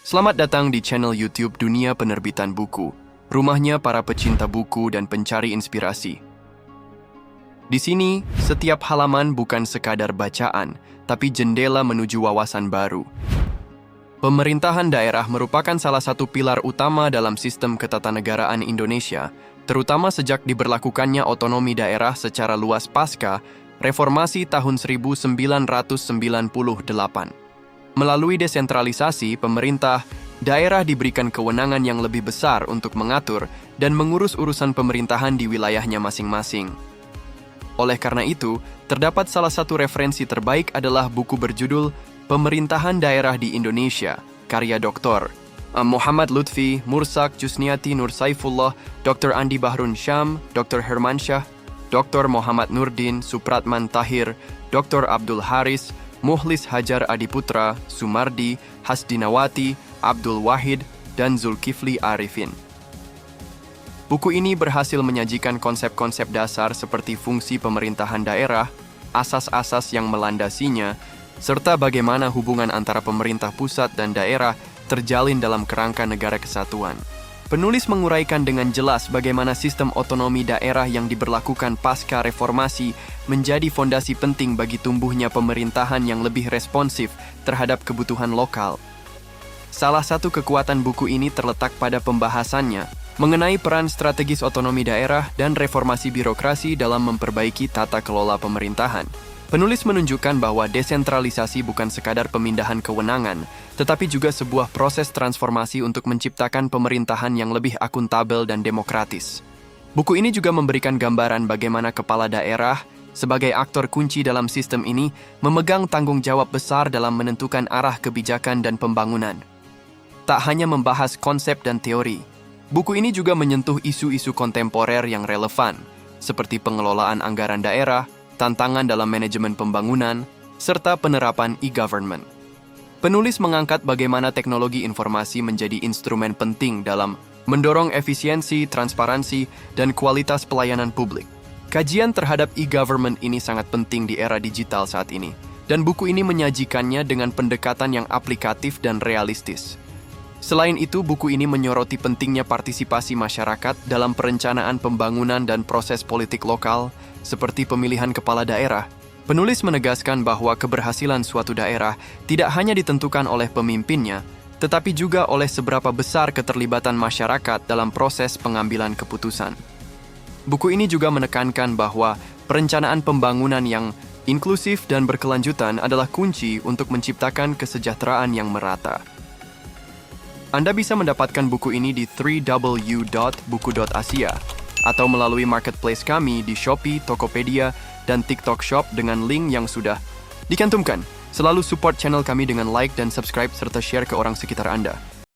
Selamat datang di channel YouTube Dunia Penerbitan Buku, rumahnya para pecinta buku dan pencari inspirasi. Di sini, setiap halaman bukan sekadar bacaan, tapi jendela menuju wawasan baru. Pemerintahan daerah merupakan salah satu pilar utama dalam sistem ketatanegaraan Indonesia, terutama sejak diberlakukannya otonomi daerah secara luas pasca Reformasi tahun 1998. Melalui desentralisasi, pemerintah daerah diberikan kewenangan yang lebih besar untuk mengatur dan mengurus urusan pemerintahan di wilayahnya masing-masing. Oleh karena itu, terdapat salah satu referensi terbaik adalah buku berjudul Pemerintahan Daerah di Indonesia, karya Dr. Muhammad Lutfi, Mursak Jusniati Nur Saifullah, Dr. Andi Bahrun Syam, Dr. Hermansyah, Dr. Muhammad Nurdin, Supratman Tahir, Dr. Abdul Haris, Muhlis Hajar Adiputra, Sumardi, Hasdinawati, Abdul Wahid, dan Zulkifli Arifin. Buku ini berhasil menyajikan konsep-konsep dasar seperti fungsi pemerintahan daerah, asas-asas yang melandasinya, serta bagaimana hubungan antara pemerintah pusat dan daerah terjalin dalam kerangka negara kesatuan. Penulis menguraikan dengan jelas bagaimana sistem otonomi daerah yang diberlakukan pasca reformasi menjadi fondasi penting bagi tumbuhnya pemerintahan yang lebih responsif terhadap kebutuhan lokal. Salah satu kekuatan buku ini terletak pada pembahasannya mengenai peran strategis otonomi daerah dan reformasi birokrasi dalam memperbaiki tata kelola pemerintahan. Penulis menunjukkan bahwa desentralisasi bukan sekadar pemindahan kewenangan, tetapi juga sebuah proses transformasi untuk menciptakan pemerintahan yang lebih akuntabel dan demokratis. Buku ini juga memberikan gambaran bagaimana kepala daerah, sebagai aktor kunci dalam sistem ini, memegang tanggung jawab besar dalam menentukan arah kebijakan dan pembangunan. Tak hanya membahas konsep dan teori, buku ini juga menyentuh isu-isu kontemporer yang relevan, seperti pengelolaan anggaran daerah, tantangan dalam manajemen pembangunan, serta penerapan e-government. Penulis mengangkat bagaimana teknologi informasi menjadi instrumen penting dalam mendorong efisiensi, transparansi, dan kualitas pelayanan publik. Kajian terhadap e-government ini sangat penting di era digital saat ini, dan buku ini menyajikannya dengan pendekatan yang aplikatif dan realistis. Selain itu, buku ini menyoroti pentingnya partisipasi masyarakat dalam perencanaan pembangunan dan proses politik lokal, seperti pemilihan kepala daerah. Penulis menegaskan bahwa keberhasilan suatu daerah tidak hanya ditentukan oleh pemimpinnya, tetapi juga oleh seberapa besar keterlibatan masyarakat dalam proses pengambilan keputusan. Buku ini juga menekankan bahwa perencanaan pembangunan yang inklusif dan berkelanjutan adalah kunci untuk menciptakan kesejahteraan yang merata. Anda bisa mendapatkan buku ini di www.buku.asia atau melalui marketplace kami di Shopee, Tokopedia, dan TikTok Shop dengan link yang sudah dicantumkan. Selalu support channel kami dengan like dan subscribe serta share ke orang sekitar Anda.